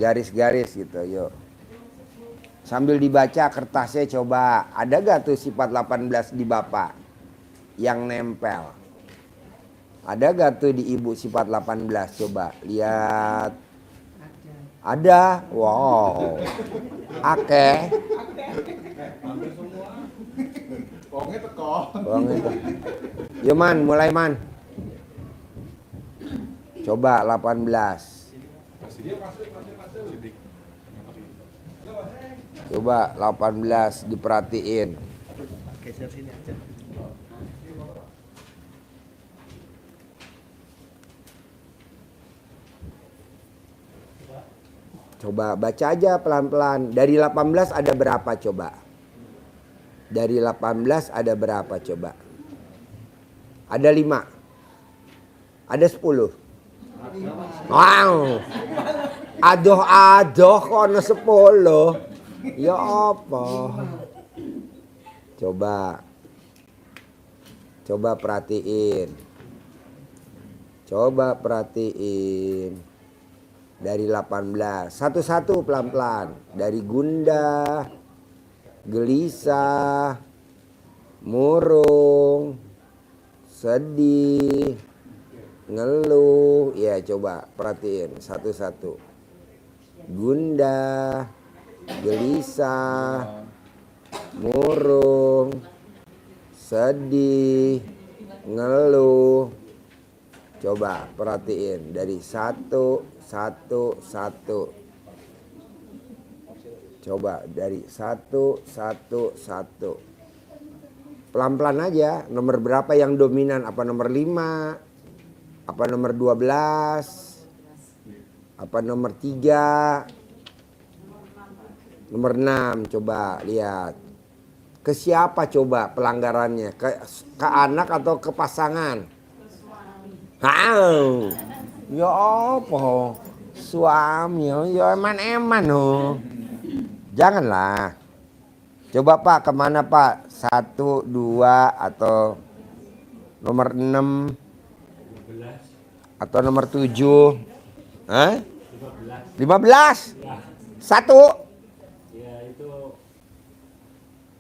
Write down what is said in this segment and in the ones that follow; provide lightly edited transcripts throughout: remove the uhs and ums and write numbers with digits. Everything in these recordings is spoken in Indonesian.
garis-garis gitu, yuk. Sambil dibaca kertasnya coba, ada gak tuh sifat 18 di Bapak yang nempel? Ada gak tuh di Ibu sifat 18? Coba lihat. Ada. Wow. Akeh. Yuk Man, mulai Man. Coba 18. Coba 18 diperhatiin. Geser sini aja. Coba baca aja pelan-pelan. Dari 18 ada berapa coba? Dari 18 ada berapa coba? Ada 5. Ada 10. Wow. Adoh kono 10. Ya apa? Coba perhatiin. Dari 18. Satu-satu pelan-pelan. Dari gundah, gelisah, murung, sedih, ngeluh. Ya coba perhatiin satu-satu. Gundah, gelisah, murung, sedih, ngeluh. Coba perhatiin dari satu. Coba dari satu. Pelan-pelan aja. Nomor berapa yang dominan? Apa nomor 5? Apa nomor 12? Apa nomor 3? Nomor 6. Coba lihat. Ke siapa coba pelanggarannya? Ke anak atau ke pasangan? Ya apa? Suami ya eman-eman oh. Janganlah. Coba Pak, kemana Pak? 1, 2 atau nomor 6 atau nomor 7? Hah? 15. 1. Ya itu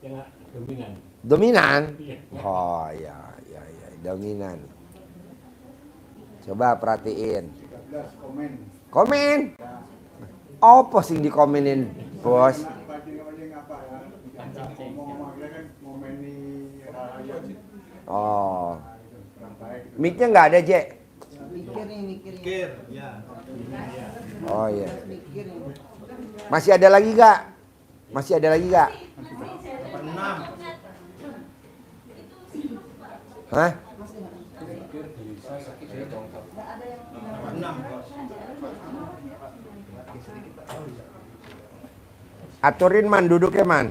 yang dominan. Dominan? Oh ya, dominan. Coba perhatiin. Komen. Apa sih dikomenin, Bos? Oh. Mic-nya nggak ada, Jek? Mikir, ya. Oh iya. Masih ada lagi gak? 6. Hah? 6. Aturin Man, duduknya Man.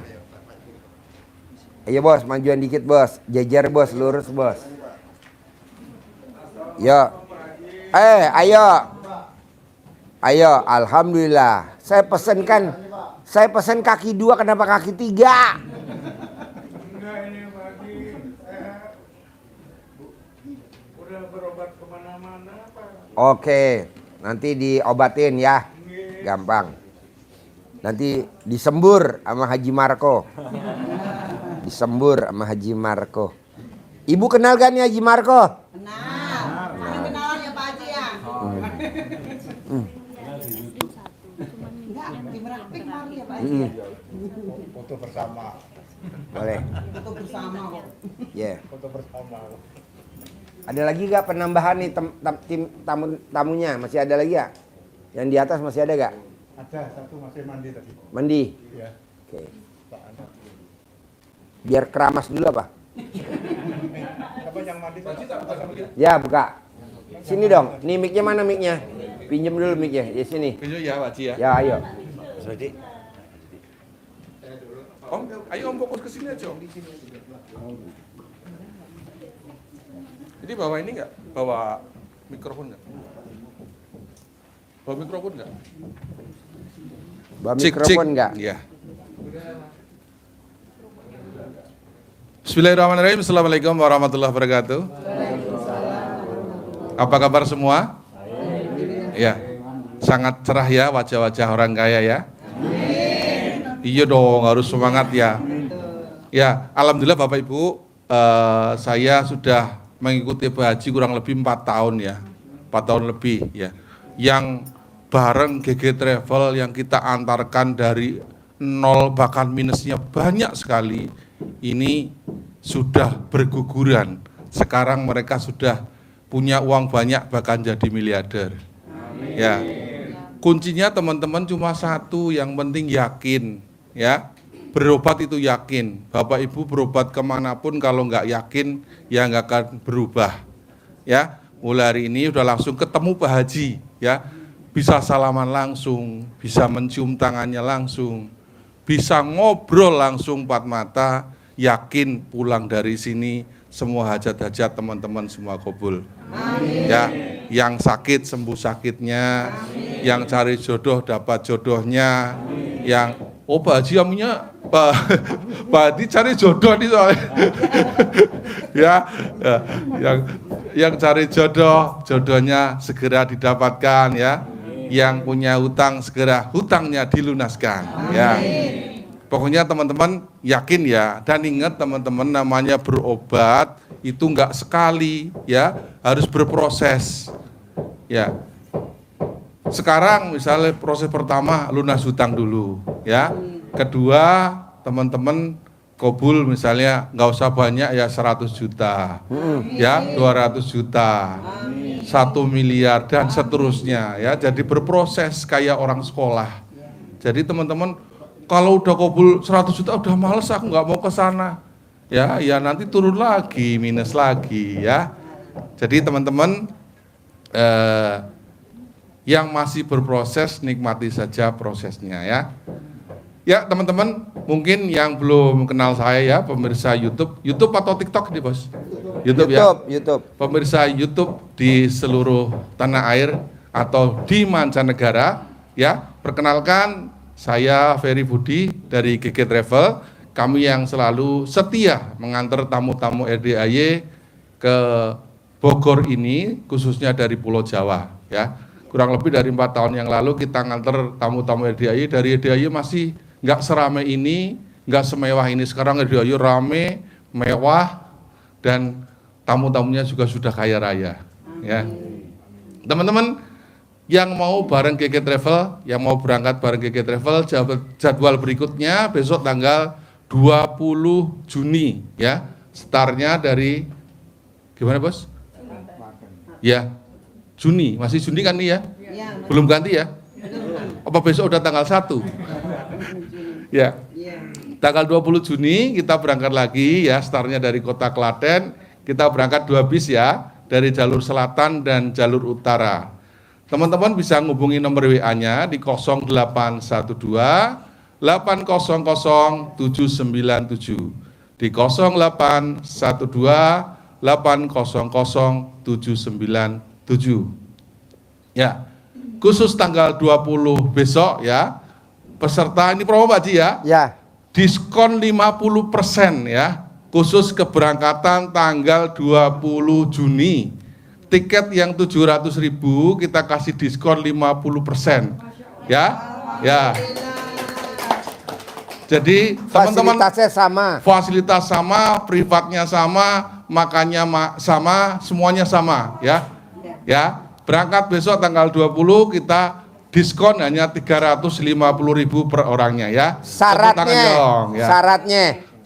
Ayo Bos, majuan dikit Bos. Jajar Bos, lurus Bos. Yo. Ayo, alhamdulillah. Saya pesen kaki 2, kenapa kaki 3? Enggak, ini pagi udah berobat kemana-mana Pak. Oke, nanti diobatin ya. Gampang. Nanti disembur sama Haji Marco. Ibu kenal gak nih Haji Marco? Kenal. Kenalan ya Pak Haji ya. Enggak, di Merapi kemarin ya Pak Haji. Foto bersama. Boleh. Foto bersama kok. Ya. Foto bersama. Ada lagi gak penambahan nih tim tamunya? Masih ada lagi gak? Yang di atas masih ada gak? Ada satu masih mandi tadi. Mandi? Iya. Oke. Pak Anak. Biar keramas dulu apa? Siapa yang mandi tadi? Ya buka. Sini dong. Nih mic-nya mana mic-nya? Pinjem dulu mic-nya. Di sini. Pinjam ya Pak Haji ya. Ya ayo. Om, ayo Om fokus ke sini aja Om. Jadi bawa ini enggak? Bawa mikrofon enggak? Bawa mikrofon enggak? Bawa mikrofon enggak? Iya. Bismillahirrahmanirrahim. Assalamualaikum warahmatullahi wabarakatuh. Apa kabar semua? Iya. sangat cerah ya wajah-wajah orang kaya ya. Iya dong, harus semangat ya. Ya, alhamdulillah Bapak Ibu, saya sudah mengikuti haji kurang lebih 4 tahun ya, 4 tahun lebih ya. Yang bareng GG Travel yang kita antarkan dari nol bahkan minusnya banyak sekali, ini sudah berguguran. Sekarang mereka sudah punya uang banyak bahkan jadi miliarder. Ya, kuncinya teman-teman cuma satu, yang penting yakin. Ya, berobat itu yakin. Bapak Ibu berobat kemanapun kalau nggak yakin ya nggak akan berubah. Ya, mulai hari ini udah langsung ketemu Pak Haji. Ya, bisa salaman langsung, bisa mencium tangannya langsung, bisa ngobrol langsung empat mata. Yakin pulang dari sini semua hajat-hajat teman-teman semua kabul. Ya, yang sakit sembuh sakitnya, yang cari jodoh dapat jodohnya, yang Pak Haji amunya Pak Haji cari jodoh nih soalnya. Yang cari jodohnya segera didapatkan ya. Yang punya hutang segera hutangnya dilunaskan ya. Pokoknya teman-teman yakin ya, dan ingat teman-teman, namanya berobat itu enggak sekali ya, harus berproses ya. Sekarang misalnya proses pertama lunas hutang dulu ya. Kedua teman-teman kabul misalnya nggak usah banyak ya, 100 juta ya, 200 juta, 1 miliar dan seterusnya ya. Jadi berproses kayak orang sekolah. Jadi teman-teman kalau udah kabul 100 juta udah males, aku nggak mau ke sana ya, ya nanti turun lagi, minus lagi ya. Jadi teman-teman yang masih berproses nikmati saja prosesnya ya. Ya teman-teman, mungkin yang belum kenal saya ya, pemirsa YouTube atau TikTok nih bos? YouTube ya. YouTube. Pemirsa YouTube di seluruh tanah air atau di mancanegara ya. Perkenalkan, saya Ferry Budi dari GG Travel. Kami yang selalu setia mengantar tamu-tamu RDAY ke Bogor ini, khususnya dari Pulau Jawa ya. Kurang lebih dari 4 tahun yang lalu kita nganter tamu-tamu RDAY. Dari RDAY masih nggak seramai ini, nggak semewah ini. Sekarang RDAY rame, mewah, dan tamu-tamunya juga sudah kaya raya. Ya, teman-teman yang mau bareng GG Travel, yang mau berangkat bareng GG Travel, jadwal berikutnya besok tanggal 20 Juni ya. Startnya dari gimana bos? Ya, Juni, masih Juni kan nih ya? Belum ganti ya? Apa besok udah tanggal 1? Ya, tanggal 20 Juni kita berangkat lagi ya, startnya dari kota Klaten. Kita berangkat 2 bis ya, dari jalur selatan dan jalur utara. Teman-teman bisa menghubungi nomor WA-nya di 0812 800 797, di 0812 800 797. Ya, khusus tanggal 20 besok ya, peserta ini promo Pak Haji ya. Ya. Diskon 50% ya, khusus keberangkatan tanggal 20 Juni. Tiket yang 700.000 kita kasih diskon 50% ya. Ya. Jadi teman-teman fasilitas sama, privatnya sama, makannya sama, semuanya sama ya. Ya, berangkat besok tanggal 20 kita diskon hanya 350.000 per orangnya ya. Syaratnya, dong, ya.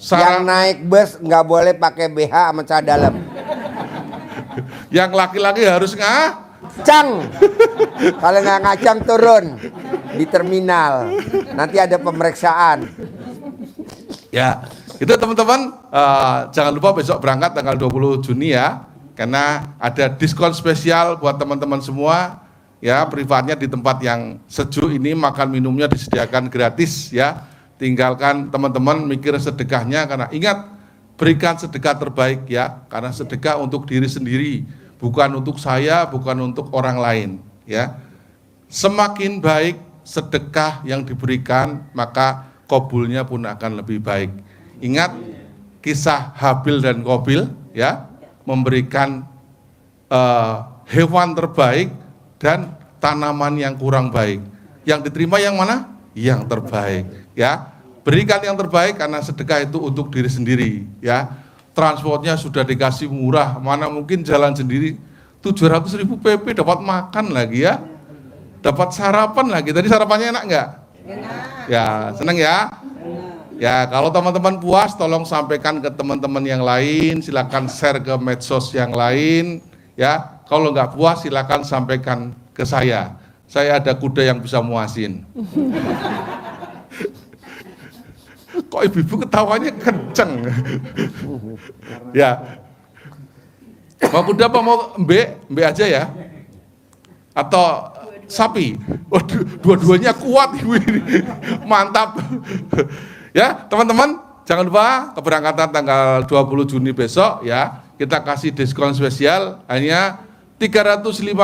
Yang naik bus nggak boleh pakai BH sama celana dalam. Yang laki-laki harus ngacang. Kalau nggak ngacang turun di terminal. Nanti ada pemeriksaan. Ya, itu teman-teman, jangan lupa besok berangkat tanggal 20 Juni ya, karena ada diskon spesial buat teman-teman semua ya. Privatnya di tempat yang sejuk ini, makan minumnya disediakan gratis ya. Tinggalkan teman-teman mikir sedekahnya, karena ingat, berikan sedekah terbaik ya, karena sedekah untuk diri sendiri, bukan untuk saya, bukan untuk orang lain ya. Semakin baik sedekah yang diberikan, maka kabulnya pun akan lebih baik. Ingat kisah Habil dan Qabil ya, memberikan hewan terbaik dan tanaman yang kurang baik. Yang diterima yang mana? Yang terbaik, ya. Berikan yang terbaik karena sedekah itu untuk diri sendiri, ya. Transportnya sudah dikasih murah, mana mungkin jalan sendiri 700.000 PP dapat makan lagi ya. Dapat sarapan lagi. Tadi sarapannya enak nggak? Enak. Ya, senang ya? Ya, kalau teman-teman puas tolong sampaikan ke teman-teman yang lain, silakan share ke medsos yang lain, ya. Kalau nggak puas silakan sampaikan ke saya. Saya ada kuda yang bisa muasin. Kok ibu-ibu ketawanya kenceng? Ya. Mau kuda apa mau embe? Embe aja ya. Atau sapi? Waduh, dua-duanya kuat ibu ini. Mantap. Ya, teman-teman, jangan lupa keberangkatan tanggal 20 Juni besok ya. Kita kasih diskon spesial hanya 350.000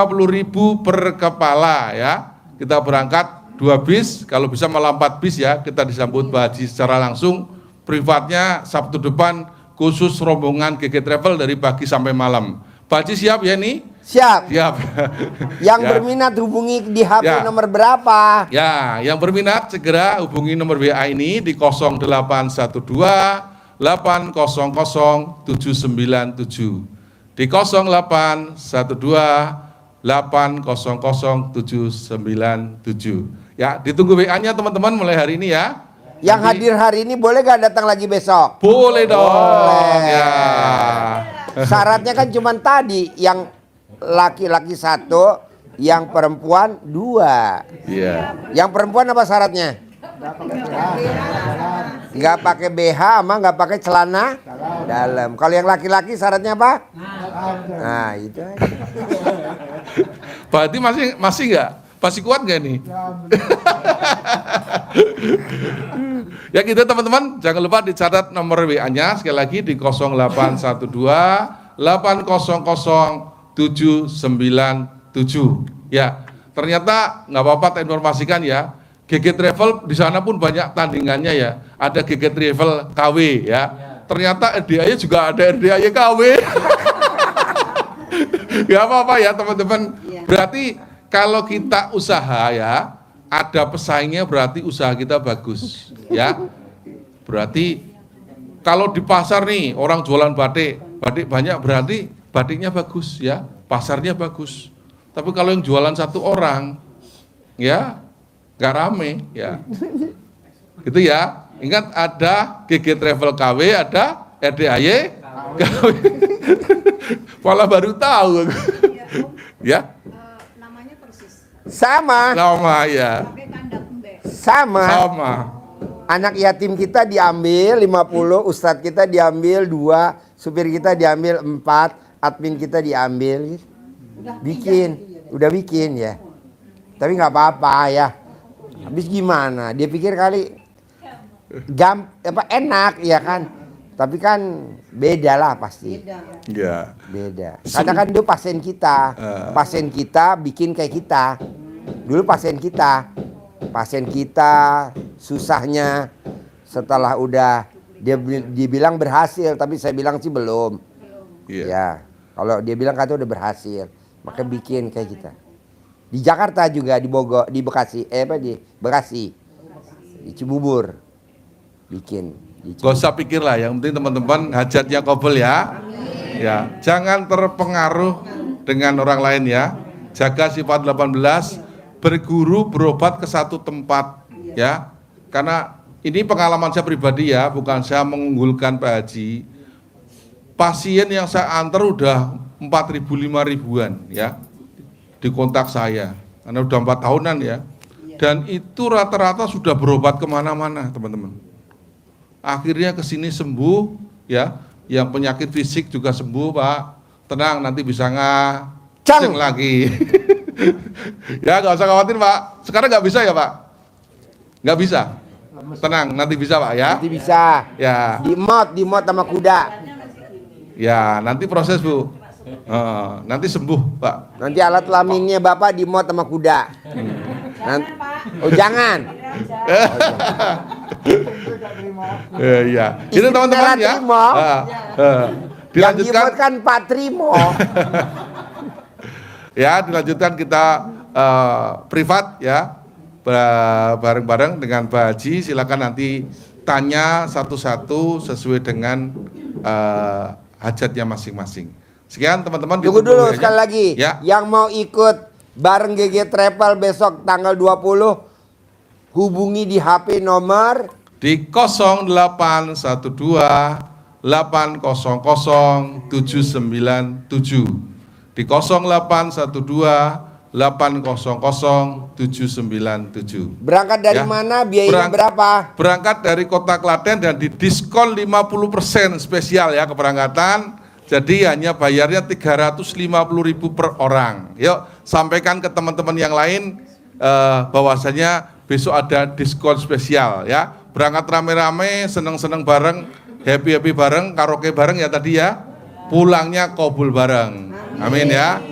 per kepala ya. Kita berangkat 2 bis, kalau bisa malah 4 bis ya, kita disambut Pak Haji secara langsung, privatnya Sabtu depan, khusus rombongan GG Travel dari pagi sampai malam. Pak Haji siap ya nih? Siap. Siap. Yang Ya. berminat hubungi di HP Ya. nomor berapa? Ya, yang berminat segera hubungi nomor WA ini di 0812 800 797. Di 0812 800 797. Ya, ditunggu WA-nya teman-teman mulai hari ini ya. Yang Nanti- hadir hari ini boleh gak datang lagi besok? Boleh dong. Boleh. Ya. Syaratnya kan cuma tadi, yang laki-laki 1, yang perempuan 2. Iya. Yang perempuan apa syaratnya? Nggak pakai BH sama nggak pakai celana dalam. Kalau yang laki-laki syaratnya apa? Nah itu aja. Berarti masih nggak? Masih kuat nggak nih? Ya gitu teman-teman, jangan lupa dicatat nomor WA-nya sekali lagi di 0812 800 797. Ya, ternyata nggak apa-apa tak informasikan ya. GG Travel di sana pun banyak tandingannya ya. Ada GG Travel KW ya. Ternyata RDAY juga ada RDAY KW. Gak apa-apa ya teman-teman. Berarti kalau kita usaha ya, ada pesaingnya berarti usaha kita bagus ya. Berarti kalau di pasar nih orang jualan batik banyak berarti batiknya bagus ya, pasarnya bagus. Tapi kalau yang jualan satu orang ya nggak rame ya. Gitu ya. Ingat ada GG Travel KW, ada RDAY KW. Malah baru tahu. Ya. Namanya persis. Sama, Sama ya. Pakai kandang embe. sama. Sama. Anak yatim kita diambil 50, ustadz kita diambil 2, supir kita diambil 4, admin kita diambil. Udah bikin ya. Tapi nggak apa-apa ya. Habis gimana? Dia pikir kali enak ya kan. Tapi kan beda lah pasti. Ya. Beda. Karena kan itu pasien kita. Pasien kita bikin kayak kita. Dulu pasien kita susahnya setelah udah dibilang berhasil, tapi saya bilang sih belum. Iya. Ya. Kalau dia bilang kata udah berhasil, maka bikin kayak kita. Di Jakarta juga, di Bogor, di Bekasi, di Bekasi, di Cibubur, bikin. Gak usah pikir lah, yang penting teman-teman hajatnya kabul ya. Ya, jangan terpengaruh dengan orang lain ya. Jaga sifat 18, berguru berobat ke satu tempat ya. Karena ini pengalaman saya pribadi ya, bukan saya mengunggulkan Pak Haji. Pasien yang saya antar udah 4.000, 5.000-an ya. Di kontak saya, karena udah 4 tahunan ya. Dan itu rata-rata sudah berobat kemana-mana teman-teman. Akhirnya kesini sembuh ya, yang penyakit fisik juga sembuh Pak. Tenang, nanti bisa ngaceng lagi. Ya nggak usah khawatir Pak, sekarang nggak bisa ya Pak? Nggak bisa? Tenang, nanti bisa Pak ya? Nanti bisa. Ya, Di mod sama kuda. ya nanti proses Bu. Nanti sembuh Pak. Nanti alat kelaminnya Bapak di mod sama kuda. Oh jangan. Iya. Itu teman-teman ya. Trimo. Yang Dilanjutkan. di mod kan Pak Trimo. Ya, dilanjutkan kita privat ya, bareng-bareng dengan Pak Haji. Silakan nanti tanya satu-satu sesuai dengan hajatnya masing-masing. Sekian teman-teman. Tunggu dulu sekali lagi. Ya. Yang mau ikut bareng GG Travel besok tanggal 20, hubungi di HP nomor di 0812 800 797, di 0812 800 797. berangkat dari Ya. mana, biayanya berapa? Berangkat dari Kota Klaten dan didiskon 50% spesial ya keberangkatan. Jadi hanya bayarnya 350.000 per orang. Yuk sampaikan ke teman-teman yang lain bahwasanya besok ada diskon spesial ya. Berangkat rame-rame, seneng-seneng bareng, happy-happy bareng, karaoke bareng ya tadi ya. Pulangnya kabul bareng. Amin ya.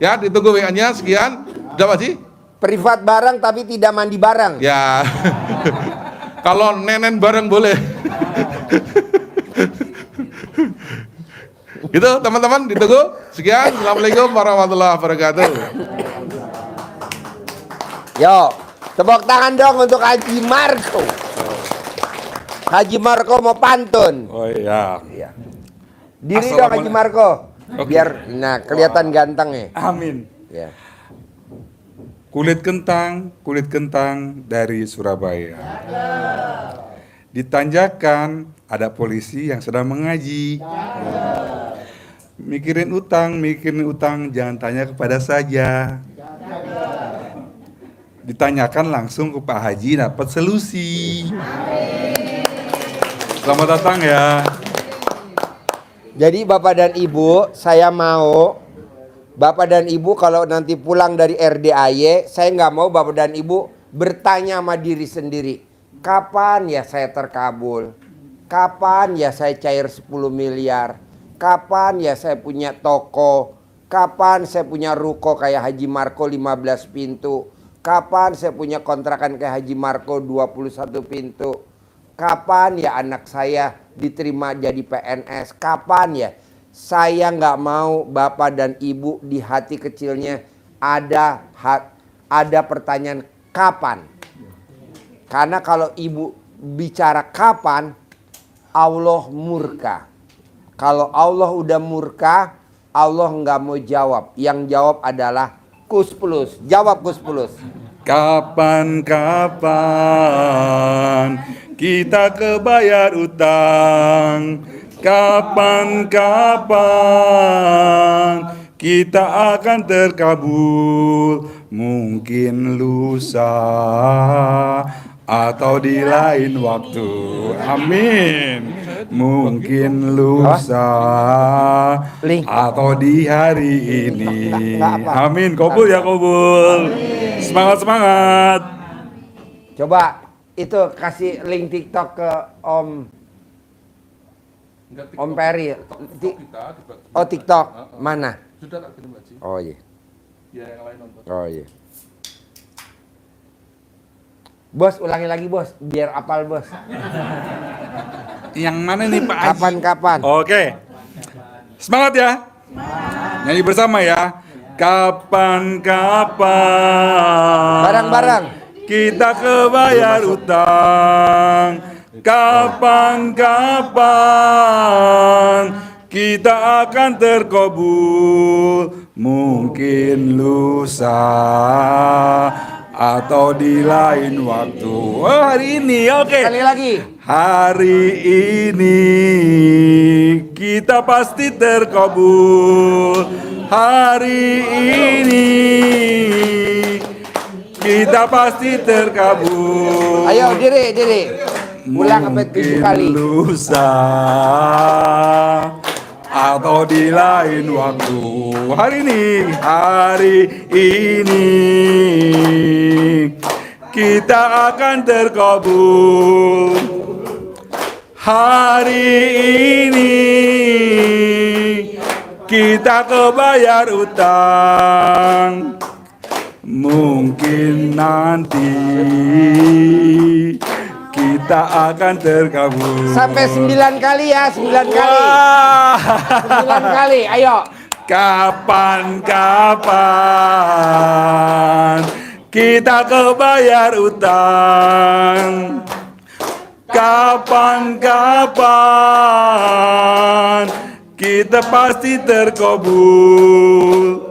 Ya ditunggu WA-nya. Sekian. Udah Pak Haji? Privat bareng tapi tidak mandi bareng. Ya. Kalau nenen bareng boleh. Gitu teman-teman, ditunggu. Sekian. Assalamualaikum warahmatullahi wabarakatuh. Yo, tepuk tangan dong untuk Haji Marco. Haji Marco mau pantun. Oh iya. Iya. Diri dong Haji Marco. Oke. Biar kelihatan ganteng ya. Amin. Ya. Kulit kentang dari Surabaya. Di tanjakan ada polisi yang sedang mengaji. Mikirin utang, jangan tanya kepada saya. Ditanyakan langsung ke Pak Haji, dapat solusi. Selamat datang ya. Jadi Bapak dan Ibu, saya mau Bapak dan Ibu kalau nanti pulang dari RDAY, saya nggak mau Bapak dan Ibu bertanya sama diri sendiri. Kapan ya saya terkabul? Kapan ya saya cair 10 miliar? Kapan ya saya punya toko? Kapan saya punya ruko kayak Haji Marco 15 pintu? Kapan saya punya kontrakan kayak Haji Marco 21 pintu? Kapan ya anak saya diterima jadi PNS? Kapan ya? Saya nggak mau Bapak dan Ibu di hati kecilnya ada pertanyaan kapan. Karena kalau Ibu bicara kapan, Allah murka. Kalau Allah udah murka, Allah nggak mau jawab. Yang jawab adalah Kus Plus. Jawab Kus Plus. Kapan kita kebayar utang? Kapan kita akan terkabul? Mungkin lusa atau di lain waktu. Amin. Mungkin lusa atau di hari ini. Amin. Kabul ya kabul. Semangat. Coba itu kasih link TikTok ke Om Peri. Oh TikTok mana? Sudah tak kirim Haji. Oh iya. Ya yang lain nonton. Oh iya. Bos ulangi lagi bos, biar apal bos. Yang mana nih Pak Haji? Kapan? Oke. Semangat ya. Nyanyi bersama ya. Kapan Bareng-bareng. kita kebayar utang? Kapan kita akan terkabul? Mungkin lusa atau di lain waktu. Oh, hari ini oke. Sekali lagi. Hari ini kita pasti terkabul. Hari ini kita pasti terkabul. Ayo diri. Ulang sampai 7 kali. Lusa atau di lain waktu. Hari ini kita akan terkabul. Hari ini kita kebayar utang. Mungkin nanti kita akan terkabul. Sampai 9 kali ya, 9 kali. Wah. 9 kali, ayo. Kapan-kapan kita kebayar utang. Kapan-kapan kita pasti terkabul.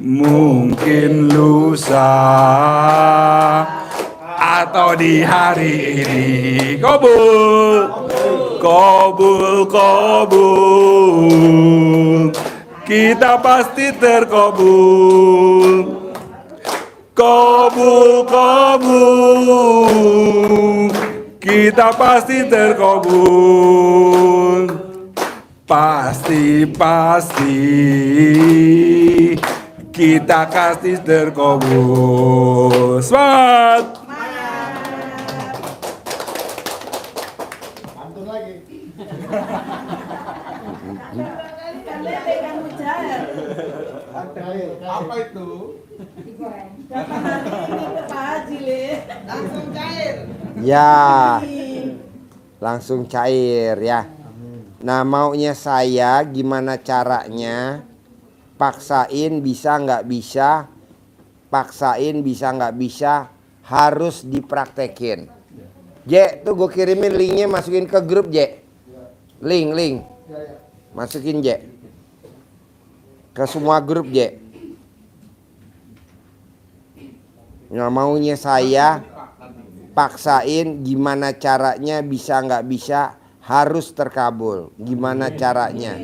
Mungkin lusa atau di hari ini. Kabul, kabul, kabul. Kita pasti terkabul. Kabul, kabul. Kita pasti terkabul. Pasti, pasti. Kita pasti terkabul. Semangat. Pantun lagi. Apa itu? Langsung cair. Ya, langsung cair ya. Nah, maunya saya gimana caranya? Paksain bisa nggak bisa? Paksain bisa nggak bisa? Harus dipraktekin. J, tuh gue kirimin linknya, masukin ke grup J. Link. Masukin J. Ke semua grup J. Nah, maunya saya paksain gimana caranya bisa nggak bisa harus terkabul. Gimana caranya?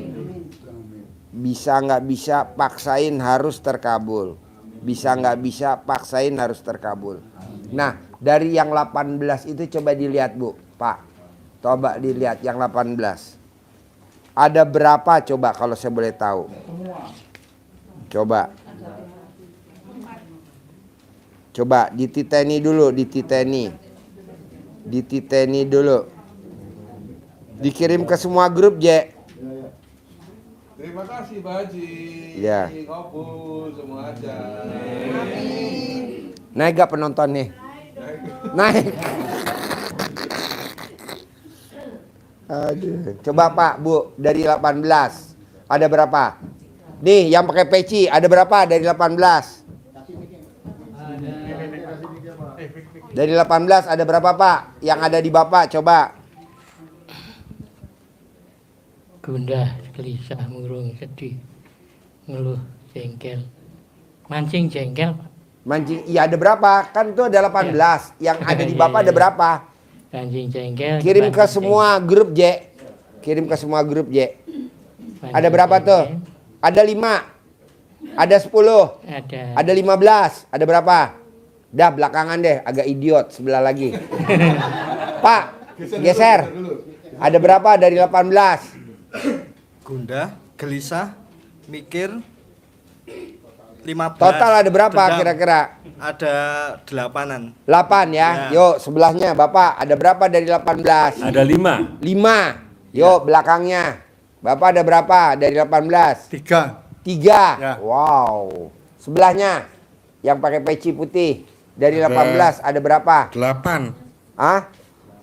Bisa nggak bisa paksain harus terkabul. Bisa nggak bisa paksain harus terkabul. Nah, dari yang 18 itu coba dilihat Bu, Pak. Coba dilihat yang 18. Ada berapa coba kalau saya boleh tahu? Coba. Coba dititeni dulu, dititeni. Dititeni dulu. Dikirim ke semua grup, J. Terima kasih Pak Haji. Ya. Kabul semua aja. Naik gak penonton nih? Naik. Aduh. Coba Pak, Bu, dari 18 ada berapa? Nih, yang pakai peci ada berapa dari 18? Dari 18 ada berapa Pak? Yang ada di Bapak coba. Gundah, gelisah, murung, sedih, ngeluh, jengkel, mancing jengkel, Pak. Mancing, iya ada berapa? Kan itu ada 18. Yang ada di Bapak ada berapa? Mancing jengkel. Kirim ke semua grup J. Kirim ke semua grup J. Ada berapa tuh? Ada 5. Ada 10. Ada 15. Ada berapa? Dah belakangan deh, agak idiot sebelah lagi. Pak, geser. Ada berapa dari 18? Gundah, gelisah, mikir 15. Total ada berapa kira-kira? Ada 8-an. 8 ya. Yuk sebelahnya Bapak ada berapa dari 18? Ada 5. 5. Yuk belakangnya. Bapak ada berapa dari 18? 3. 3. Ya. Wow. Sebelahnya yang pakai peci putih dari 18 ada berapa? 8. Hah?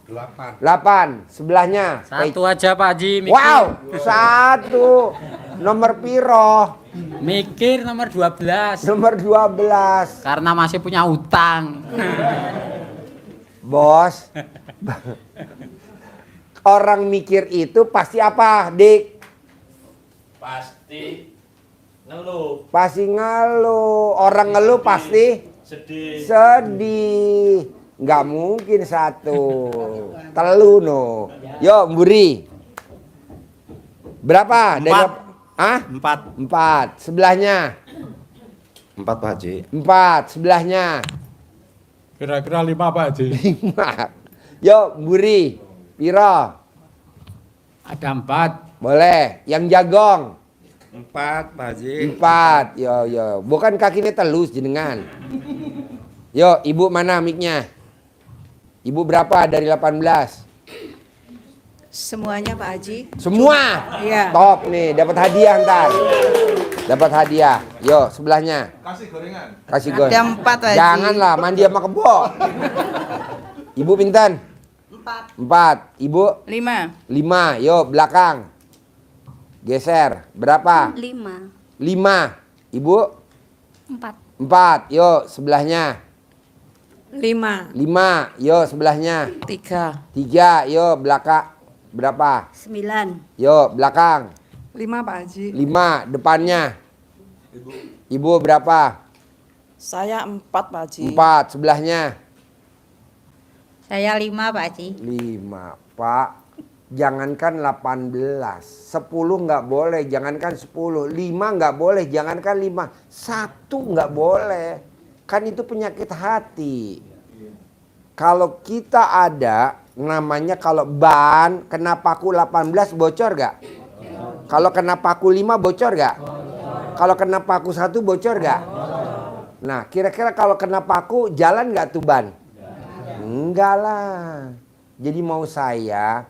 8. 8. Sebelahnya Satu aja Pak Haji, mikir. Wow, 1. Nomor piro? Mikir nomor 12. Nomor 12. Karena masih punya utang. Bos. Orang mikir itu pasti apa, Dik? Pasti ngeluh, Pasti ngeluh. Orang ngeluh pasti sedih. sedih. Nggak mungkin 1. Telu no. Yuk, Mburi. Berapa? Dari 4. 4. Sebelahnya 4 Pak Haji. 4. Sebelahnya Kira-kira 5 Pak Haji. 5. Yuk, Mburi. Piro? Ada 4. Boleh. Yang jagong 4 Pak Haji. 4. Yo. Bukan kakinya telus jenengan. Yo, Ibu mana mic-nya? Ibu berapa dari 18? Semuanya Pak Haji. Semua. Iya. Top nih, dapat hadiah ntar. Dapat hadiah. Yo, sebelahnya. Kasih gorengan. Kasih gue. Ada 4 Pak Haji. Janganlah mandi sama kebo. Ibu pinten? 4. Ibu 5. 5. Yo, belakang. Geser. Berapa? 5. 5. Ibu? 4. 4. Yuk sebelahnya. 5. 5. Yuk sebelahnya. 3. 3. Yuk belakang. Berapa? 9. Yuk belakang. 5 Pak Haji. 5. Depannya. Ibu berapa? Saya 4 Pak Haji. 4. Sebelahnya. Saya 5 Pak Haji. 5. Pak, jangankan 18, 10 nggak boleh, jangankan 10, 5 nggak boleh, jangankan 5, 1 nggak boleh. Kan itu penyakit hati. Kalau kita ada, namanya kalau ban, kena paku 18 bocor gak? Kalau kena paku 5 bocor gak? Kalau kena paku 1 bocor gak? Nah, kira-kira kalau kena paku, jalan gak tuh ban? Enggak lah. Jadi mau saya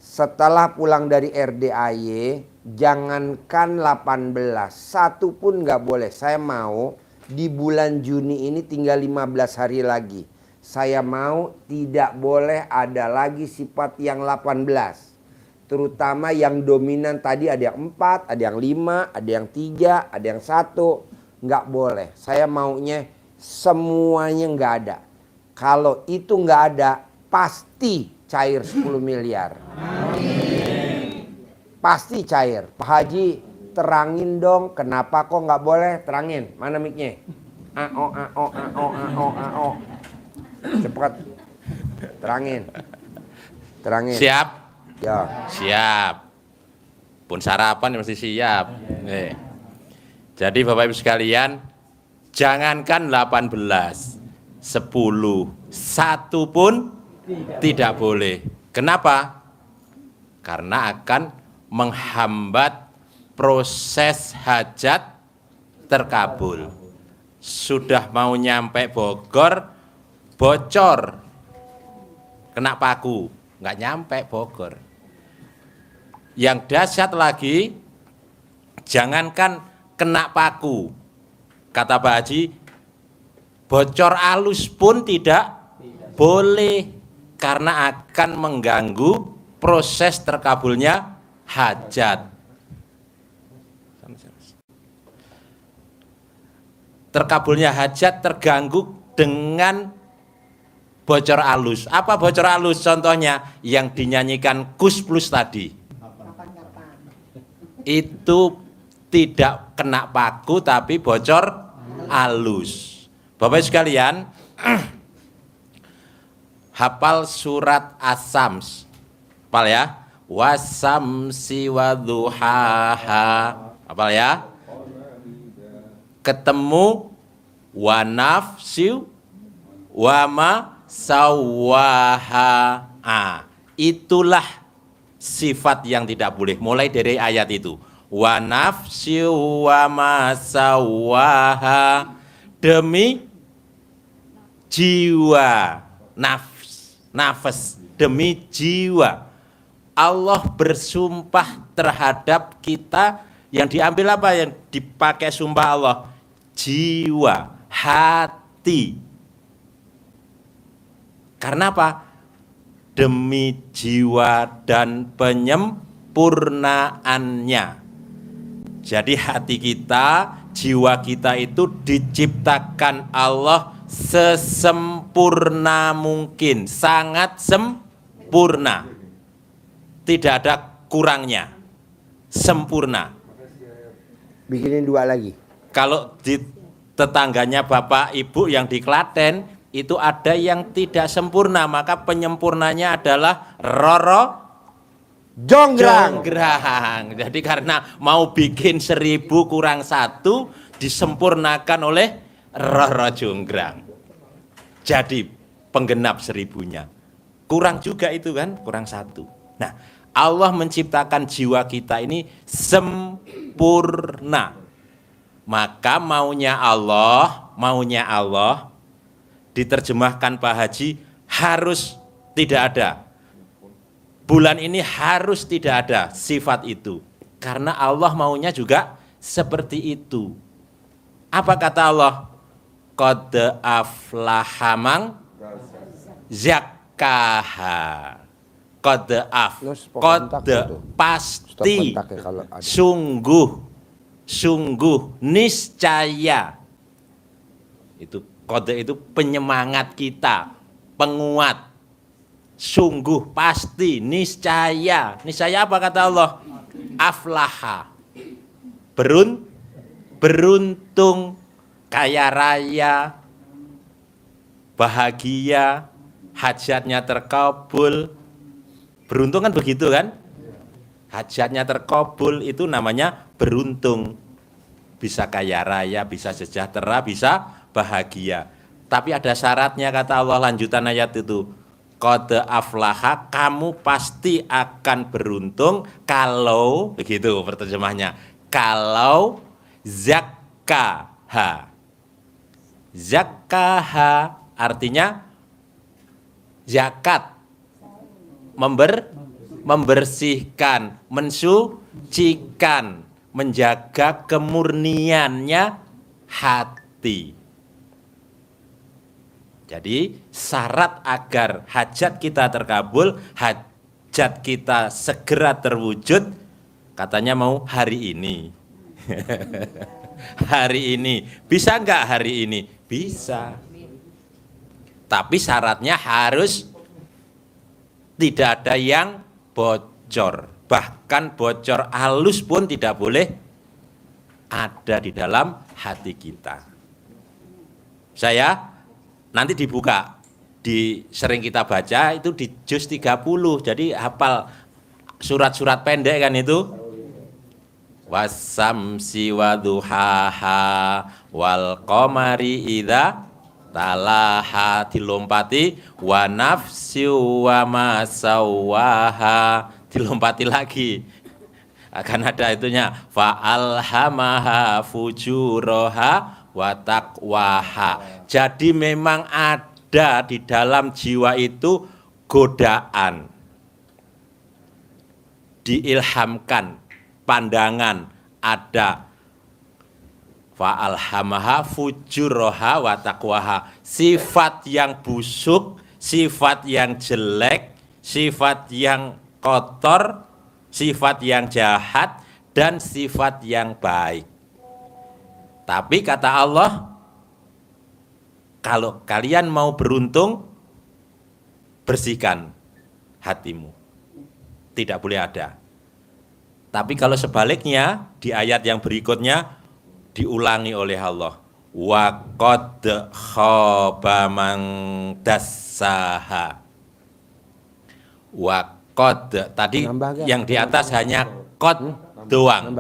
setelah pulang dari RDAY jangankan 18, 1 pun nggak boleh. Saya mau di bulan Juni ini tinggal 15 hari lagi. Saya mau tidak boleh ada lagi sifat yang 18. Terutama yang dominan tadi ada yang 4, ada yang 5, ada yang 3, ada yang 1. Nggak boleh. Saya maunya semuanya nggak ada. Kalau itu nggak ada, pasti cair 10 miliar. Pasti cair. Pak Haji, terangin dong kenapa kok nggak boleh? Terangin. Mana mic-nya? Cepat. Terangin. Terangin. Siap? Ya. Siap. Pun sarapan mesti siap. Jadi Bapak Ibu sekalian, jangankan 18, 10, 1 pun tidak boleh. Kenapa? Karena akan menghambat proses hajat terkabul. Sudah mau nyampe Bogor, bocor, kena paku, nggak nyampe Bogor. Yang dahsyat lagi, jangankan kena paku, kata Pak Haji, bocor alus pun tidak boleh karena akan mengganggu proses terkabulnya hajat. Terkabulnya hajat terganggu dengan bocor alus. Apa bocor alus? Contohnya yang dinyanyikan Kus Plus tadi. Itu tidak kena paku tapi bocor alus. Bapak sekalian, hafal surat As-Sams. Hafal ya? Wasamsi wadhuhaha. Hafal ya? Ketemu wa nafsi wa ma sawaha. Itulah sifat yang tidak boleh. Mulai dari ayat itu. Wa nafsi wa ma sawaha. Demi jiwa, nafas, demi jiwa. Allah bersumpah terhadap kita, yang diambil apa? Yang dipakai sumpah Allah? Jiwa, hati. Karena apa? Demi jiwa dan penyempurnaannya. Jadi hati kita, jiwa kita itu diciptakan Allah sesempurna mungkin, sangat sempurna, tidak ada kurangnya, sempurna. Bikinin 2 lagi. Kalau di tetangganya Bapak Ibu yang di Klaten itu ada yang tidak sempurna, maka penyempurnanya adalah Roro Jonggrang. Jadi karena mau bikin 1000 kurang 1 disempurnakan oleh Roro Jonggrang. Jadi penggenap 1000-nya. Kurang juga itu kan, kurang 1. Nah, Allah menciptakan jiwa kita ini sempurna. Maka maunya Allah diterjemahkan Pak Haji harus tidak ada. Bulan ini harus tidak ada sifat itu. Karena Allah maunya juga seperti itu. Apa kata Allah? Qad aflaha man zakkaha. Kode af. Lo stop kontak Kode itu. pasti. Stop kontak ya kalau ada. Sungguh. Sungguh. Niscaya. Itu kode itu penyemangat kita. Penguat. Sungguh, pasti, niscaya. Niscaya apa kata Allah? Aflaha. Beruntung, kaya raya, bahagia, hajatnya terkabul. Beruntung kan begitu kan? Hajatnya terkabul itu namanya beruntung. Bisa kaya raya, bisa sejahtera, bisa bahagia. Tapi ada syaratnya kata Allah lanjutan ayat itu. Qad aflaha, kamu pasti akan beruntung kalau, begitu terjemahnya, kalau zakkaha. Zakkaha artinya zakat, membersihkan, mensucikan, menjaga kemurniannya hati. Jadi syarat agar hajat kita terkabul, hajat kita segera terwujud, katanya mau hari ini. Hari ini, bisa nggak hari ini? Bisa. Tapi syaratnya harus tidak ada yang bocor. Bahkan bocor halus pun tidak boleh ada di dalam hati kita. Saya nanti dibuka, sering kita baca itu di juz 30. Jadi hafal surat-surat pendek kan itu. Wasamsi waduhaha wal qamari idza talaha, dilompati wa nafsi wa ma sawaha, dilompati lagi. Akan ada itunya fa alhamaha fujuraha wa taqwaha. Jadi memang ada di dalam jiwa itu godaan. Diilhamkan pandangan ada fa alhamaha fujuraha wa taqwaha, sifat yang busuk, sifat yang jelek, sifat yang kotor, sifat yang jahat, dan sifat yang baik. Tapi kata Allah, kalau kalian mau beruntung, bersihkan hatimu. Tidak boleh ada. Tapi kalau sebaliknya, di ayat yang berikutnya diulangi oleh Allah. Wa qad khaba man dassaha. Wa qad, tadi yang di atas hanya qad doang.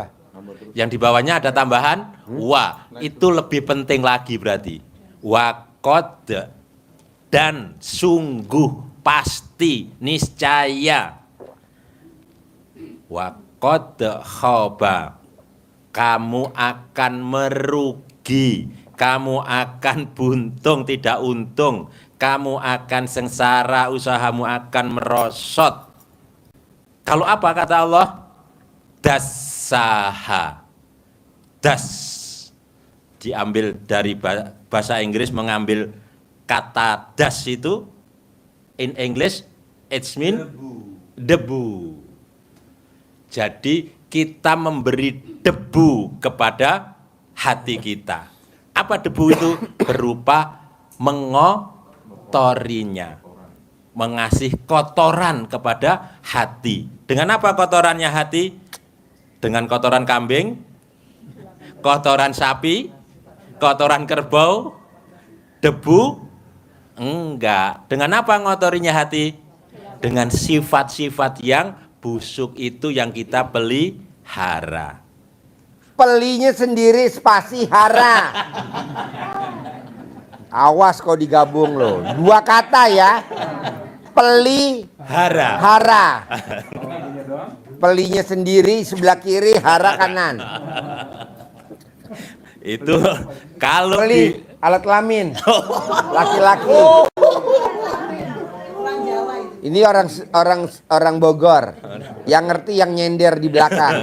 Yang di bawahnya ada tambahan wa. Itu lebih penting lagi berarti. Wa qad, dan sungguh, pasti, niscaya. Wa qad khaba, kamu akan merugi, kamu akan buntung tidak untung, kamu akan sengsara, usahamu akan merosot. Kalau apa kata Allah? Dassaha. Das diambil dari bahasa Inggris, mengambil kata das itu in English it's mean debu. Jadi kita memberi debu kepada hati kita. Apa debu itu? Berupa mengotorinya, mengasih kotoran kepada hati. Dengan apa kotorannya hati? Dengan kotoran kambing, kotoran sapi, kotoran kerbau, debu? Enggak. Dengan apa ngotorinya hati? Dengan sifat-sifat yang busuk itu yang kita pelihara. Pelinya sendiri spasi hara. Awas kau digabung loh. Dua kata ya. Hara. Hara. Pelinya sendiri sebelah kiri, hara kanan. Itu kalau Peli alat kelamin. Laki-laki. Ini orang Bogor. Yang ngerti yang nyender di belakang.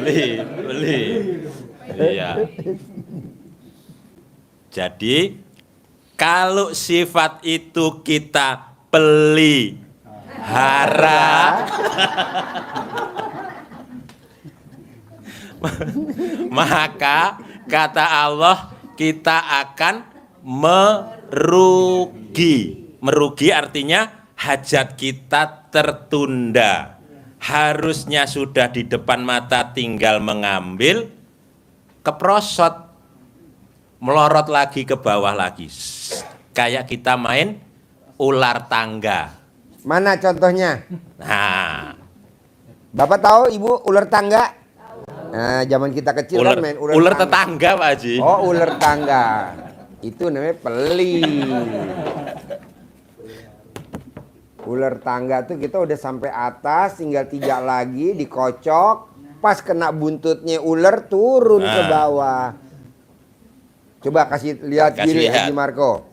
Beli. Iya. Jadi kalau sifat itu kita pelihara, maka kata Allah kita akan merugi. Merugi artinya hajat kita tertunda. Harusnya sudah di depan mata tinggal mengambil, keprosot, melorot lagi ke bawah lagi. Kayak kita main ular tangga. Mana contohnya? Nah, Bapak tahu Ibu ular tangga? Nah, zaman kita kecil ular, kan main ular tetangga Pak Haji. Oh, ular tangga. Itu namanya peli. Ular tangga tuh kita udah sampai atas, tinggal 3 lagi dikocok, pas kena buntutnya ular turun ke bawah. Coba kasih lihat Kasih kiri lihat. Haji Marco.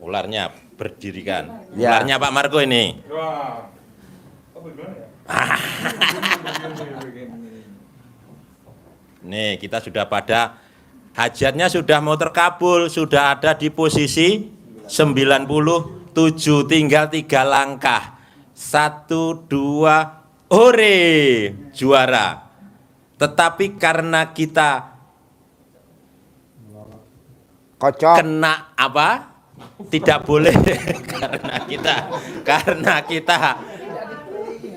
Ularnya berdirikan. Ya. Ularnya Pak Marco ini. Wah. Apa gimana ya? Nih, kita sudah pada hajatnya sudah mau terkabul, sudah ada di posisi 97, tinggal 3 langkah. 1, 2, hore, juara. Tetapi karena kita Kocok. kena apa? Tidak boleh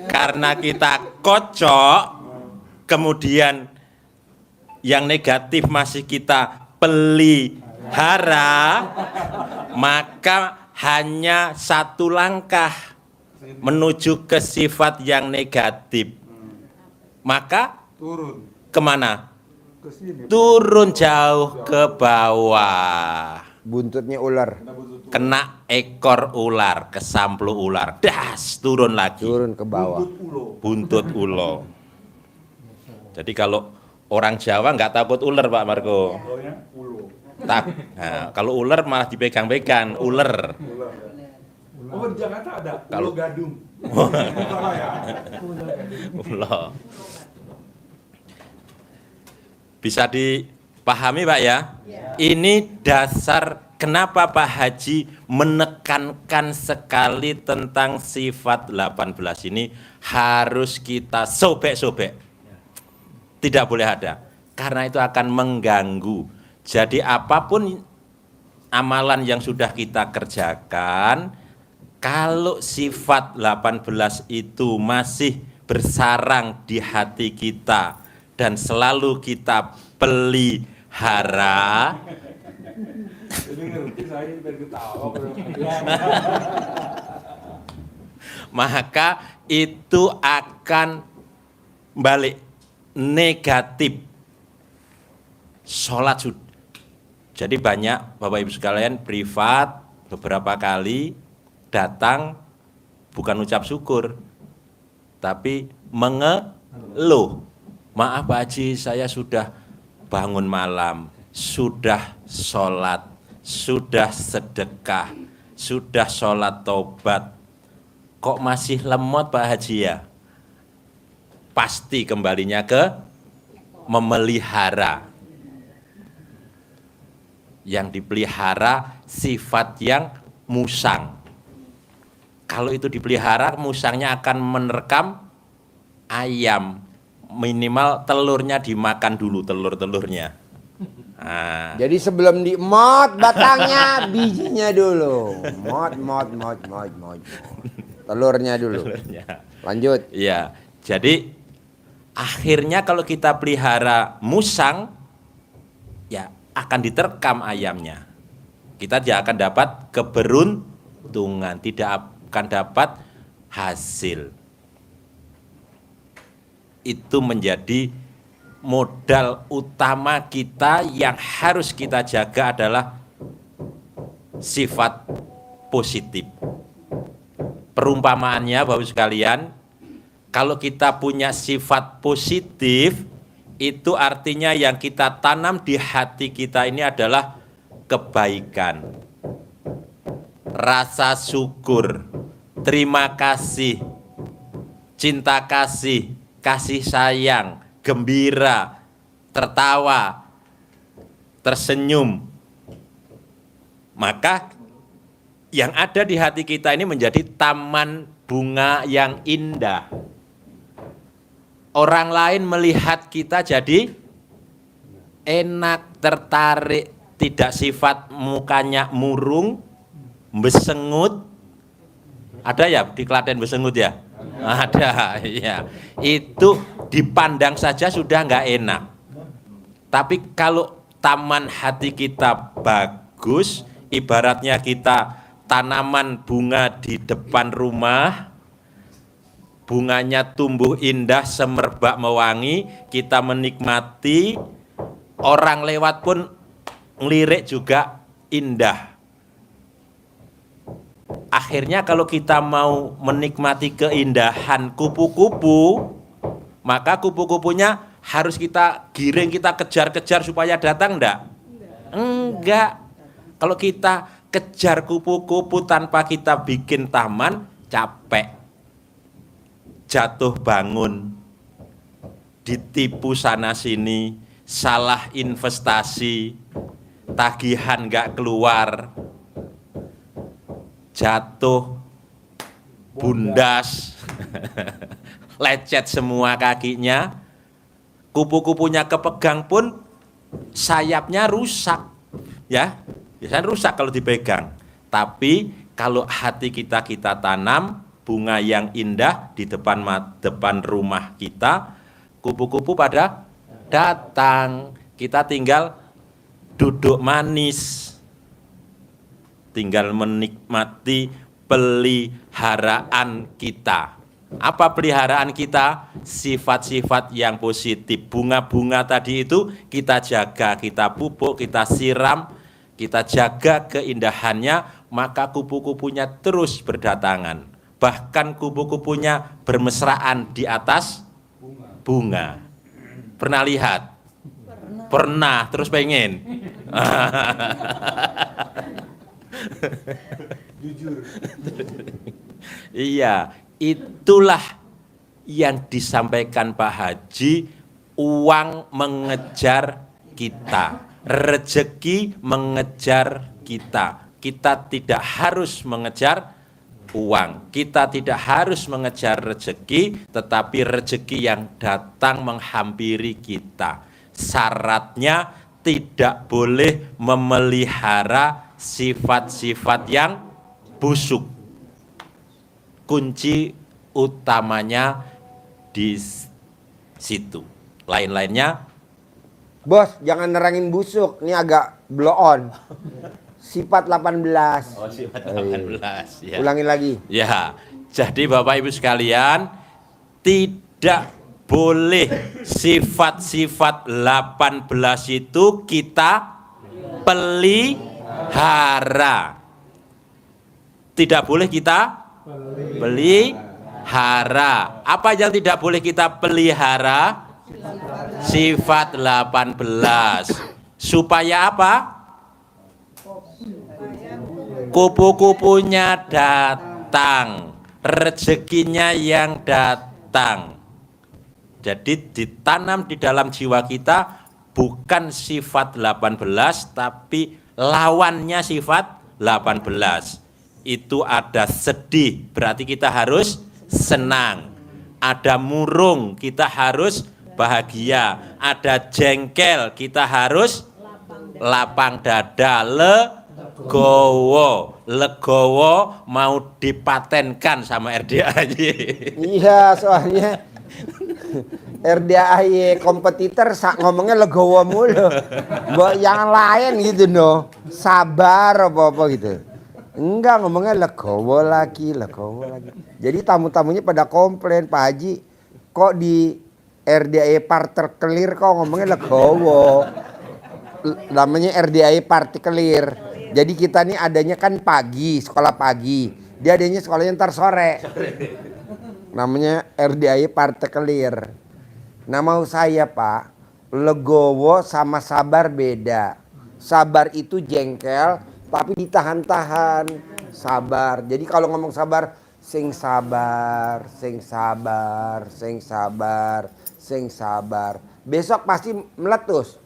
karena kita kocok, kemudian yang negatif masih kita pelihara, maka hanya 1 langkah menuju ke sifat yang negatif. Maka Turun kemana? ke sini. Turun jauh ke bawah. Buntutnya ular. Kena ekor ular, kesamplu ular, das, turun lagi. Turun ke bawah. Buntut ulo. Jadi kalau orang Jawa nggak takut ular Pak Marco. Nah, kalau ular malah dipegang-pegang, ular. Oh, di Jakarta ada Kalau- Ulo Gadung. Ulo. Bisa dipahami Pak ya? Ini dasar kenapa Pak Haji menekankan sekali tentang sifat 18 ini harus kita sobek-sobek. Tidak boleh ada. Karena itu akan mengganggu. Jadi apapun amalan yang sudah kita kerjakan, kalau sifat 18 itu masih bersarang di hati kita dan selalu kita pelihara, maka itu akan balik negatif. Sholat jadi banyak Bapak Ibu sekalian privat beberapa kali datang bukan ucap syukur tapi mengeluh. Maaf Pak Haji, saya sudah bangun malam, sudah sholat, sudah sedekah, sudah sholat tobat, kok masih lemot Pak Haji ya? Pasti kembalinya ke memelihara. Yang dipelihara sifat yang musang. Kalau itu dipelihara, musangnya akan menerkam ayam. Minimal telurnya dimakan dulu, telur-telurnya. Nah, Jadi sebelum diemot batangnya, bijinya dulu. Mot. Telurnya dulu. telurnya. Lanjut. Iya, jadi akhirnya kalau kita pelihara musang, ya akan diterkam ayamnya. Kita tidak akan dapat keberuntungan, tidak akan dapat hasil. Itu menjadi modal utama kita yang harus kita jaga adalah sifat positif. Perumpamaannya Bapak sekalian, kalau kita punya sifat positif, itu artinya yang kita tanam di hati kita ini adalah kebaikan, rasa syukur, terima kasih, cinta kasih, kasih sayang, gembira, tertawa, tersenyum, Maka yang ada di hati kita ini menjadi taman bunga yang indah. Orang lain melihat kita jadi enak, tertarik, tidak sifat mukanya murung, besengut. Ada ya di Klaten besengut ya? Ada, ya. Itu dipandang saja sudah nggak enak. Tapi kalau taman hati kita bagus, ibaratnya kita tanaman bunga di depan rumah, bunganya tumbuh indah, semerbak mewangi, kita menikmati, orang lewat pun ngelirik juga indah. Akhirnya kalau kita mau menikmati keindahan kupu-kupu, maka kupu-kupunya harus kita giring, kita kejar-kejar supaya datang enggak? Enggak. Kalau kita kejar kupu-kupu tanpa kita bikin taman, capek. Jatuh bangun, ditipu sana sini, salah investasi, tagihan enggak keluar, jatuh, bundas, lecet semua kakinya, kupu-kupunya kepegang pun sayapnya rusak, ya. Biasanya rusak kalau dipegang. Tapi kalau hati kita tanam bunga yang indah di depan rumah kita, kupu-kupu pada datang. Kita tinggal duduk manis, tinggal menikmati peliharaan kita. Apa peliharaan kita? Sifat-sifat yang positif. Bunga-bunga tadi itu kita jaga, kita pupuk, kita siram, kita jaga keindahannya, maka kupu-kupunya terus berdatangan. Bahkan kupu-kupunya bermesraan di atas bunga. Pernah lihat? Pernah, terus pengen. Jujur. Iya, itulah yang disampaikan Pak Haji, uang mengejar kita. Rezeki mengejar kita. Kita tidak harus mengejar uang. Kita tidak harus mengejar rezeki, tetapi rezeki yang datang menghampiri kita. Syaratnya tidak boleh memelihara sifat-sifat yang busuk. Kunci utamanya di situ. Lain-lainnya, Bos, jangan nerangin busuk. Ini agak blow on. Sifat 18. oh sifat 18 ya. Ulangin lagi. Ya, jadi Bapak Ibu sekalian, tidak boleh sifat-sifat 18 itu kita pelihara. Tidak boleh kita pelihara. Apa yang tidak boleh kita pelihara? Sifat 18. Supaya apa? Kupu-kupunya datang, rezekinya yang datang. Jadi ditanam di dalam jiwa kita bukan sifat 18, tapi lawannya sifat 18. Itu ada sedih, berarti kita harus senang. Ada murung, kita harus bahagia. Ada jengkel, kita harus lapang dada. Legowo mau dipatenkan sama RDAY. Iya, soalnya RDAY kompetitor ngomongnya legowo mulu. Mbok yang lain gitu no. Sabar apa-apa gitu. Enggak, ngomongnya legowo lagi. Jadi tamu-tamunya pada komplain, Pak Haji, kok di RDAY Partikelir kok ngomongnya legowo. Namanya RDAY Partikelir. Jadi kita nih adanya kan pagi, sekolah pagi. Dia adanya sekolahnya ntar sore. Namanya RDAY Partikelir. Nah mau saya Pak, legowo sama sabar beda. Sabar itu jengkel, tapi ditahan-tahan. Sabar. Jadi kalau ngomong sabar, sing sabar. Besok pasti meletus.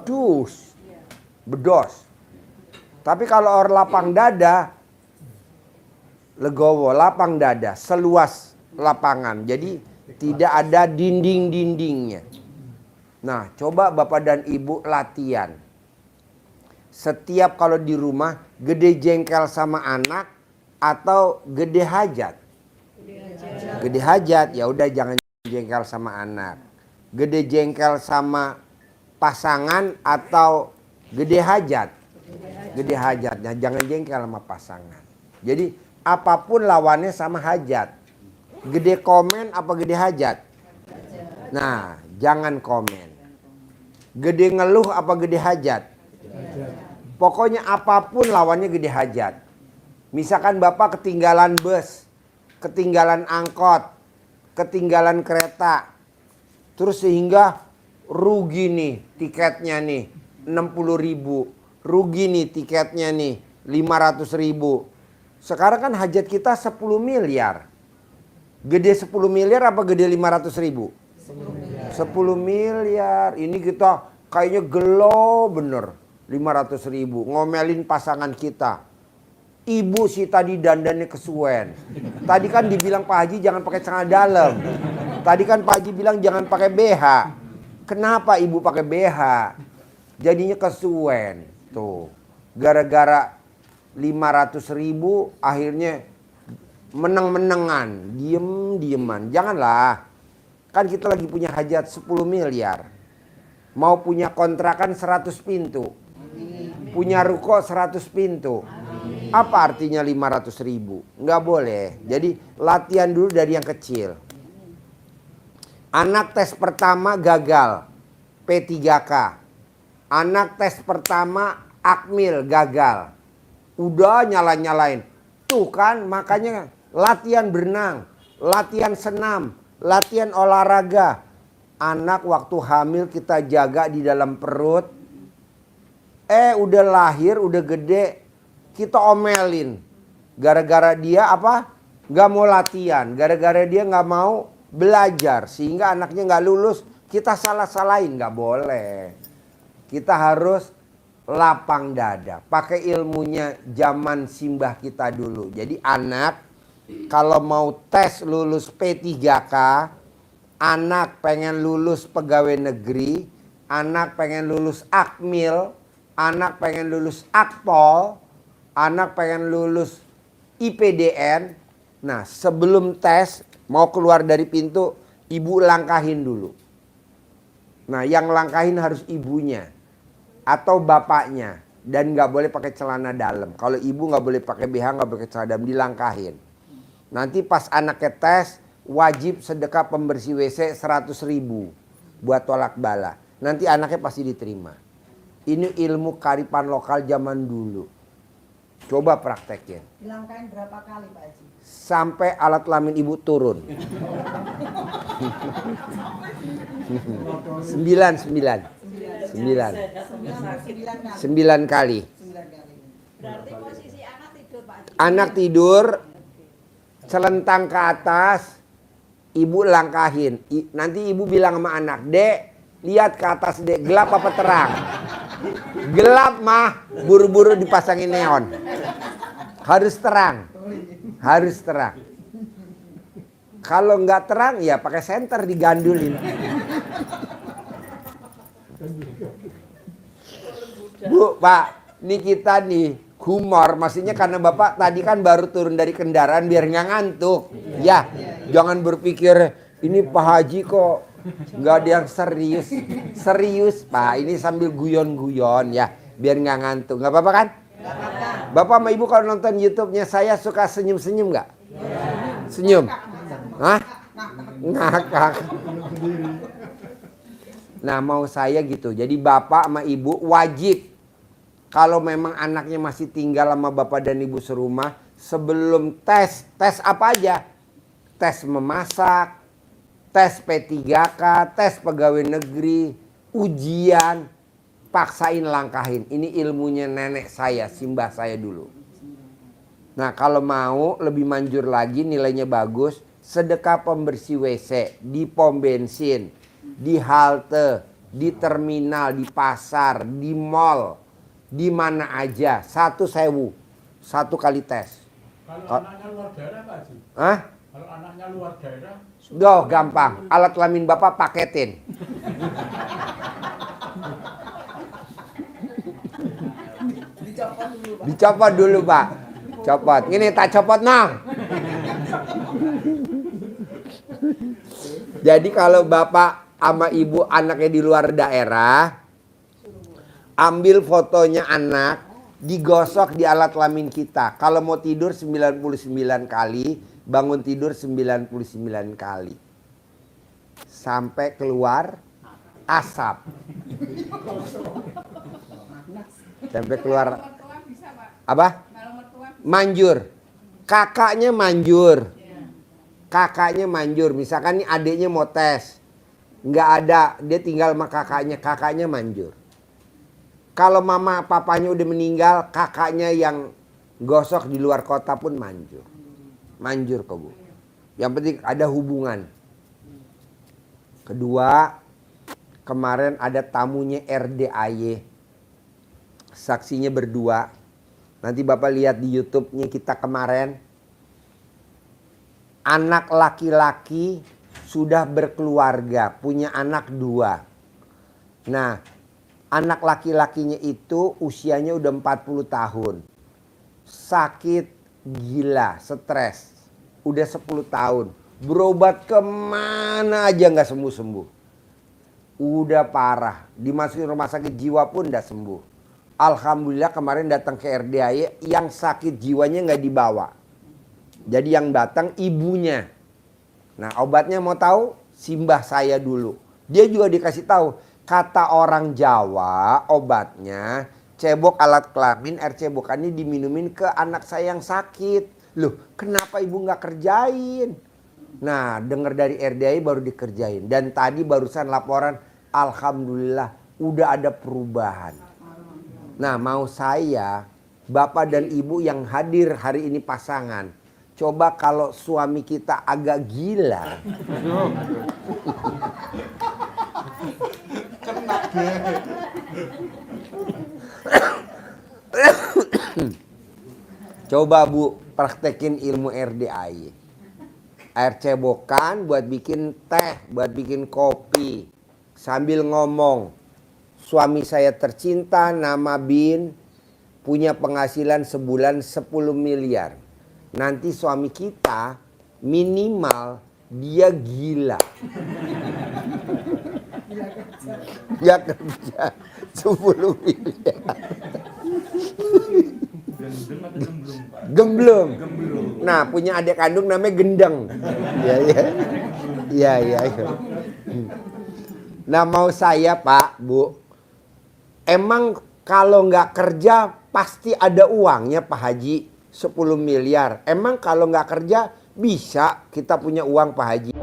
Dus. Bedos. Tapi kalau orang lapang dada, legowo, lapang dada, seluas lapangan. Jadi tidak ada dinding-dindingnya. Nah, coba Bapak dan Ibu latihan. Setiap kalau di rumah, gede jengkel sama anak atau gede hajat? Gede hajat, ya udah jangan jengkel sama anak. Gede jengkel sama pasangan atau gede hajat? Gede hajat, nah, jangan jengkel sama pasangan. Jadi apapun lawannya sama hajat. Gede komen apa gede hajat? Nah, jangan komen. Gede ngeluh apa gede hajat? Pokoknya apapun lawannya gede hajat. Misalkan Bapak ketinggalan bus, ketinggalan angkot, ketinggalan kereta. Terus sehingga rugi nih tiketnya nih 60.000. Rugi nih tiketnya nih 500.000. Sekarang kan hajat kita 10 miliar. Gede 10 miliar apa gede 500.000? 10 miliar. Ini kita kayaknya gelo bener. 500.000. Ngomelin pasangan kita. Ibu sih tadi dandannya kesuwen. Tadi kan dibilang Pak Haji jangan pakai celana dalam. Tadi kan Pak Haji bilang jangan pakai BH. Kenapa ibu pakai BH? Jadinya kesuwen. Tuh. Gara-gara 500.000 akhirnya menang-menangan. Diem-dieman. Janganlah. Kan kita lagi punya hajat 10 miliar. Mau punya kontrakan 100 pintu. Punya ruko 100 pintu. Apa artinya 500.000? Nggak boleh. Jadi latihan dulu dari yang kecil. Anak tes pertama gagal. P3K. Anak tes pertama Akmil gagal. Udah nyala-nyalain. Tuh kan makanya latihan berenang. Latihan senam. Latihan olahraga. Anak waktu hamil kita jaga di dalam perut. Udah lahir, udah gede, kita omelin. Gara-gara dia apa? Gak mau latihan. Gara-gara dia gak mau belajar. Sehingga anaknya gak lulus, kita salah-salahin. Gak boleh. Kita harus lapang dada. Pakai ilmunya zaman simbah kita dulu. Jadi anak kalau mau tes lulus P3K, anak pengen lulus pegawai negeri, anak pengen lulus Akmil, anak pengen lulus Akpol, anak pengen lulus IPDN. Nah, sebelum tes mau keluar dari pintu, ibu langkahin dulu. Nah, yang langkahin harus ibunya atau bapaknya, dan nggak boleh pakai celana dalam. Kalau ibu nggak boleh pakai BH, nggak boleh pakai celana dalam, dilangkahin. Nanti pas anaknya tes, wajib sedekah pembersih WC 100.000 buat tolak bala. Nanti anaknya pasti diterima. Ini ilmu kearifan lokal zaman dulu. Coba praktekin. Dilangkain berapa kali Pak Haji? Sampai alat kelamin ibu turun. 9 kali. Berarti posisi anak tidur Pak Haji? Anak tidur, celentang ke atas, ibu langkahin. Nanti ibu bilang sama anak, Dek, lihat ke atas Dek, gelap apa terang? Gelap mah, buru-buru dipasangin neon. Harus terang. Harus terang. Kalau nggak terang ya pakai senter digandulin. Bu, Pak, ini kita nih humor, maksudnya karena Bapak tadi kan baru turun dari kendaraan biar nggak ngantuk. Ya, jangan berpikir ini Pak Haji kok nggak ada yang serius. Serius Pak, ini sambil guyon-guyon ya, biar nggak ngantuk. Nggak apa-apa kan? Bapak sama Ibu kalau nonton YouTube-nya saya suka senyum-senyum nggak? Senyum? Hah? Ngakak. Nah mau saya gitu, jadi Bapak sama Ibu wajib kalau memang anaknya masih tinggal sama Bapak dan Ibu serumah, sebelum tes apa aja? Tes memasak, tes P3K, tes pegawai negeri, ujian, paksain langkahin. Ini ilmunya nenek saya, simbah saya dulu. Nah kalau mau lebih manjur lagi, nilainya bagus, sedekah pembersih WC di pom bensin, di halte, di terminal, di pasar, di mall. di mana aja, 1.000, 1 kali tes. Kalau anaknya luar daerah Pak Haji? Hah? Kalau anaknya luar daerah? Duh, gampang. Alat kelamin Bapak paketin. Dicopot dulu, Pak. Copot. Ini tak copot, nah. Jadi kalau Bapak sama Ibu anaknya di luar daerah, ambil fotonya anak, digosok di alat kelamin kita. Kalau mau tidur 99 kali, bangun tidur 99 kali. Sampai keluar asap. Sampai keluar apa? Manjur. Kakaknya manjur. Kakaknya manjur. Misalkan nih adiknya mau tes. Nggak ada, dia tinggal sama kakaknya manjur. Kalau mama papanya udah meninggal, kakaknya yang gosok di luar kota pun manjur. Manjur kok Bu. Yang penting ada hubungan. Kedua, kemarin ada tamunya RDAY. Saksinya berdua. Nanti Bapak lihat di YouTube-nya kita kemarin. Anak laki-laki sudah berkeluarga, punya anak 2. Nah, anak laki-lakinya itu usianya udah 40 tahun. Sakit gila, stres. Udah 10 tahun. Berobat kemana aja nggak sembuh-sembuh. Udah parah. Dimasukin rumah sakit jiwa pun udah sembuh. Alhamdulillah kemarin datang ke RDAY yang sakit jiwanya nggak dibawa. Jadi yang datang ibunya. Nah obatnya mau tahu? Simbah saya dulu. Dia juga dikasih tahu. Kata orang Jawa obatnya cebok alat kelamin, air cebokannya diminumin ke anak saya yang sakit. Loh kenapa ibu nggak kerjain? Nah dengar dari RDAY baru dikerjain. Dan tadi barusan laporan alhamdulillah udah ada perubahan. Nah mau saya, bapak dan ibu yang hadir hari ini pasangan. Coba kalau suami kita agak gila. Coba Bu praktekin ilmu RDAY. Air cebokan buat bikin teh, buat bikin kopi. Sambil ngomong. Suami saya tercinta nama Bin punya penghasilan sebulan 10 miliar. Nanti suami kita minimal dia gila. Dia kerja 10 miliar. Gemblung. Nah punya adik kandung namanya Gendeng. Iya. Nah mau saya Pak, Bu. Emang kalau nggak kerja pasti ada uangnya Pak Haji 10 miliar. Emang kalau nggak kerja bisa kita punya uang Pak Haji.